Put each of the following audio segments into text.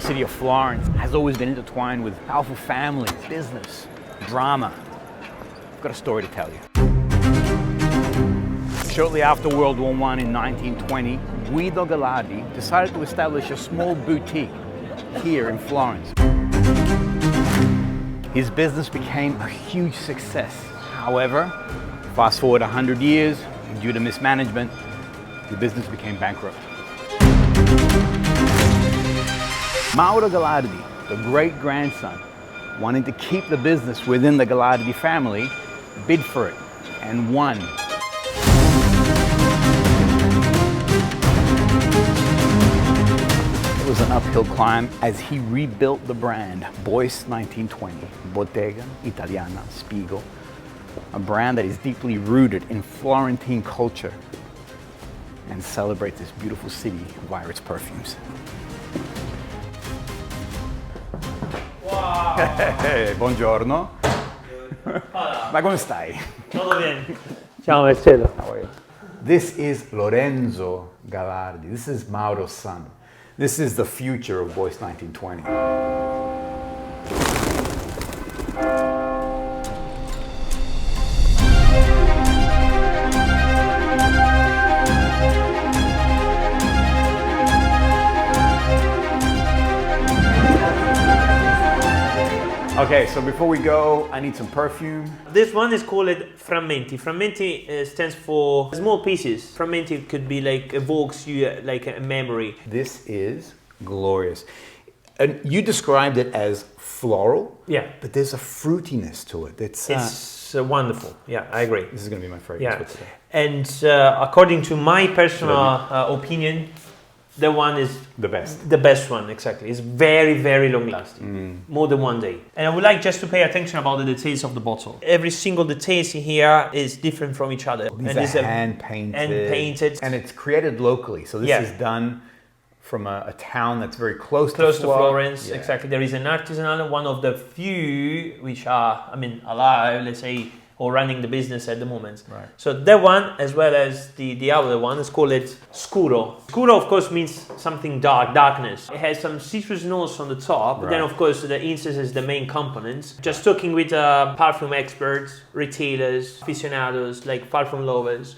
city of Florence has always been intertwined with powerful families, business, drama. I've got a story to tell you. Shortly after World War I in 1920, Guido Gallardi decided to establish a small boutique here in Florence. His business became a huge success. However, fast forward 100 years, due to mismanagement, the business became bankrupt. Mauro Gallardi, the great-grandson, wanting to keep the business within the Gallardi family, bid for it and won. It was an uphill climb as he rebuilt the brand Bois 1920, Bottega Italiana Spiegel, a brand that is deeply rooted in Florentine culture and celebrates this beautiful city via its perfumes. Wow! Hey, buongiorno. Ma come stai? Tutto bene. Ciao Marcelo. How are you? This is Lorenzo Gallardi. This is Mauro's son. This is the future of Bois 1920. Okay, so before we go, I need some perfume. This one is called frammenti. Frammenti stands for small pieces. Frammenti could be like evokes you like a memory. This is glorious. And you described it as floral. Yeah. But there's a fruitiness to it. It's wonderful. Yeah, I agree. This is going to be my favorite Yeah. for today. And according to my personal opinion, the one is The best. the best one, exactly. It's very, very long lasting, more than 1 day. And I would like just to pay attention about the details of the bottle. Every single detail here is different from each other. These are hand painted. And it's created locally. So this is done from a town that's very close to Florence. Yeah. Exactly. There is an artisanal, one of the few which are, alive, let's say, or running the business at the moment. Right. So that one, as well as the other one, is called scuro. Scuro, of course, means something dark, darkness. It has some citrus notes on the top, but then, of course, the incense is the main component. Just talking with perfume experts, retailers, aficionados, like perfume lovers,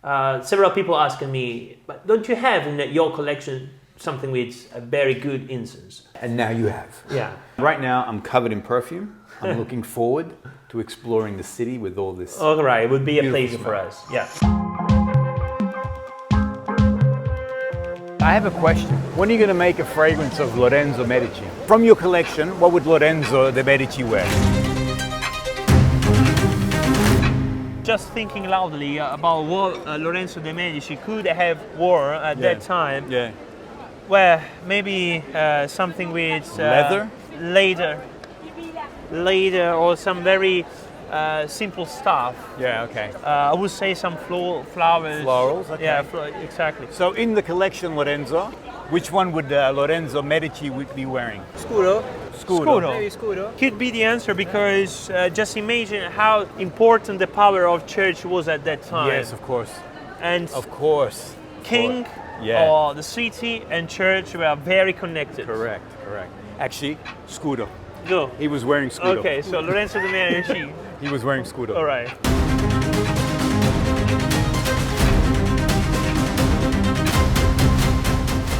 several people asking me, but don't you have in your collection something with a very good incense? And now you have. Yeah. Right now, I'm covered in perfume. I'm looking forward to exploring the city with all this. All right, it would be a pleasure smell. for us. Yeah. I have a question. When are you going to make a fragrance of Lorenzo Medici? From your collection, what would Lorenzo de Medici wear? Just thinking loudly about what Lorenzo de Medici could have worn at that time. Yeah. Well, maybe something with leather or some very simple stuff. Yeah, okay. I would say some flowers. Florals, okay. Yeah, exactly. So in the collection, Lorenzo, which one would Lorenzo Medici would be wearing? Scuro. Scuro. Scuro. Could be the answer because just imagine how important the power of church was at that time. Yes, of course. And Of course. king or the city and church were very connected. Correct. Actually, Scudo. Go. He was wearing Scudo. Okay, so Lorenzo de Medici. He was wearing Scudo. All right.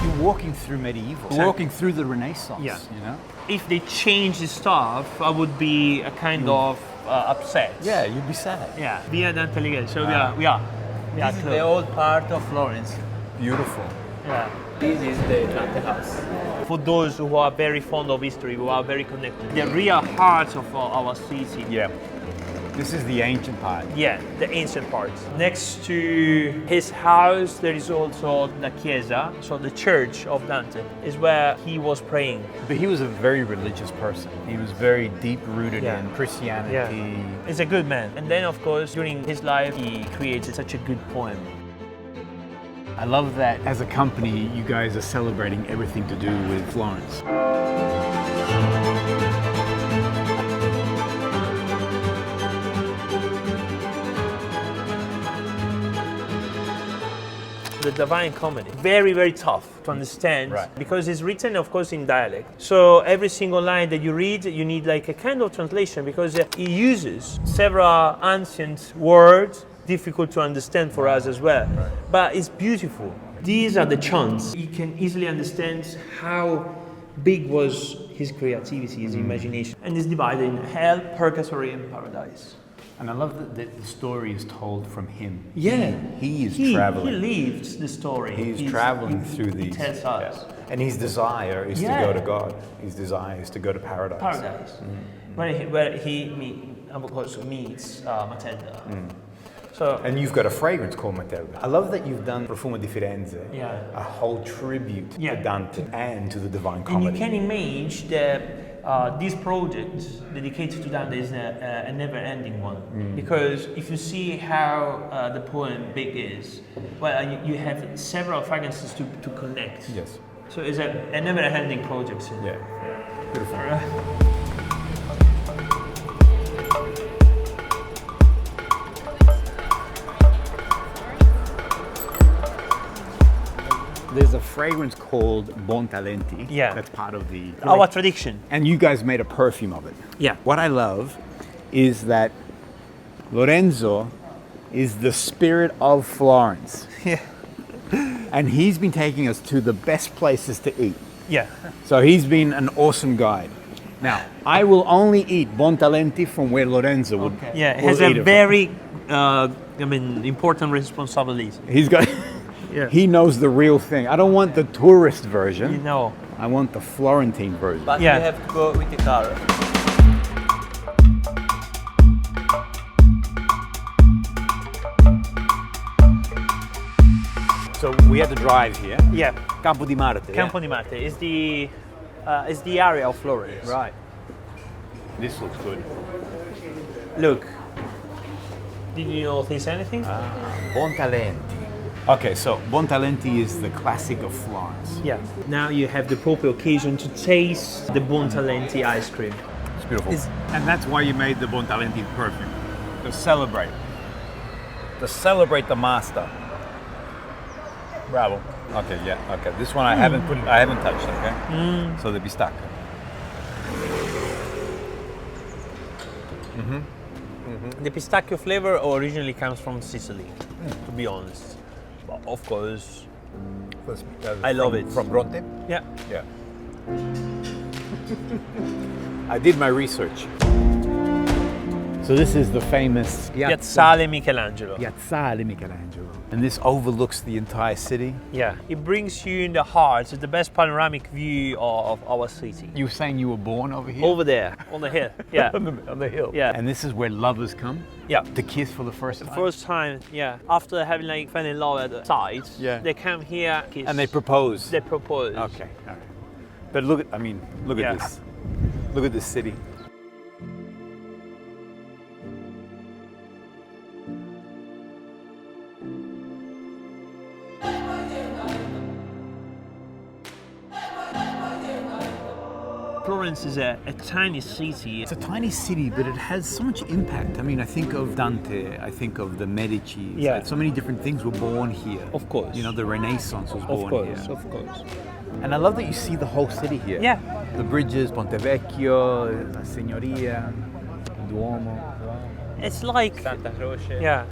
You're walking through medieval. Exactly. Walking through the Renaissance. Yeah. You know. If they change the stuff, I would be a kind of upset. Yeah, you'd be sad. Yeah. Via Dante Alighieri. So we are This is the old part of Florence. Beautiful. Yeah. This is the Dante house. For those who are very fond of history, who are very connected, the real heart of our city. Yeah. This is the ancient part. Yeah, the ancient part. Next to his house, there is also the Chiesa, so the church of Dante, is where he was praying. But he was a very religious person. He was very deep-rooted Yeah. in Christianity. Yeah. He's a good man. And then, of course, during his life, he created such a good poem. I love that as a company, you guys are celebrating everything to do with Florence. the Divine Comedy. Very, very tough to understand Right. because it's written, of course, in dialect. So every single line that you read, you need like a kind of translation because it uses several ancient words, difficult to understand for us as well. Right. But it's beautiful. These are the chants. You can easily understand how big was his creativity, his imagination. And it's divided in hell, purgatory, and paradise. And I love that the story is told from him. Yeah. He is He traveling. lives the story. He's traveling through He these. tells us. And his desire is to go to God. His desire is to go to paradise. Paradise. Where he of course, meets Matilda. So, And you've got a fragrance called Matilda. I love that you've done Profumo di Firenze, Yeah. a whole tribute Yeah. to Dante and to the Divine and Comedy. you can imagine that this project dedicated to Dante is a never-ending one. Because if you see how the poem big is, well, you have several fragrances to connect. Yes. So it's a never-ending project. Yeah. Beautiful. There's a fragrance called Buontalenti. Yeah. That's part of the Our tradition. And you guys made a perfume of it. Yeah. What I love is that Lorenzo is the spirit of Florence. Yeah. And he's been taking us to the best places to eat. Yeah. So he's been an awesome guide. Now, I will only eat Buontalenti from where Lorenzo would. Yeah, it will has eat a it from. very, important responsibility. He's got. Yeah. He knows the real thing. I don't want the tourist version. You know. I want the Florentine version. But Yeah. you have to go with the car. So we had to drive here. Yeah. Campo di Marte. Campo di Marte is the area of Florence. Right. This looks good. Look. Did you notice anything? Buontalenti. Okay, so Buontalenti is the classic of Florence. Yeah. Now you have the proper occasion to taste the Buontalenti ice cream. It's beautiful. It's- And that's why you made the Buontalenti perfume. To celebrate. To celebrate the master. Bravo. Okay, yeah, okay. This one I haven't touched, okay? So the pistacchio. The pistachio flavor originally comes from Sicily, to be honest. But of course, I love it. From Bronte? yeah. Yeah. I did my research. So this is the famous Piazzale Michelangelo. Piazzale Michelangelo. And this overlooks the entire city. Yeah. It brings you in the heart. It's the best panoramic view of our city. You were saying you were born over here? Over there, on the hill. Yeah. on the hill. Yeah. And this is where lovers come Yeah. to kiss for the first time. First time, yeah. After having like fell in love at the site, Yeah. they come here, kiss. And they propose. They propose. Okay, all right. But look at, look Yeah. at this. Look at this city. Florence is a tiny city. It's a tiny city, but it has so much impact. I mean, I think of Dante, I think of the Medici. Yeah. So many different things were born here. Of course. You know, the Renaissance was born here. of course. And I love that you see the whole city here. Yeah. The bridges, Ponte Vecchio, La Signoria, Duomo. It's like, Santa Croce. yeah.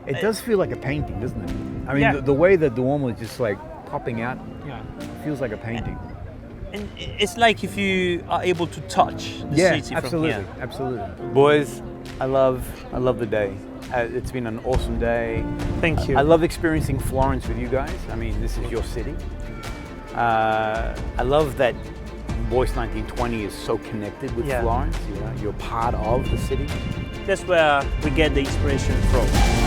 It does feel like a painting, doesn't it? I mean, Yeah. the way that Duomo is just like popping out, Yeah. feels like a painting. And it's like if you are able to touch the city absolutely, from here. absolutely. Boys, I love the day. It's been an awesome day. Thank you. I love experiencing Florence with you guys. I mean, this is your city. I love that Bois 1920 is so connected with Yeah. Florence. You know, you're part of the city. That's where we get the inspiration from.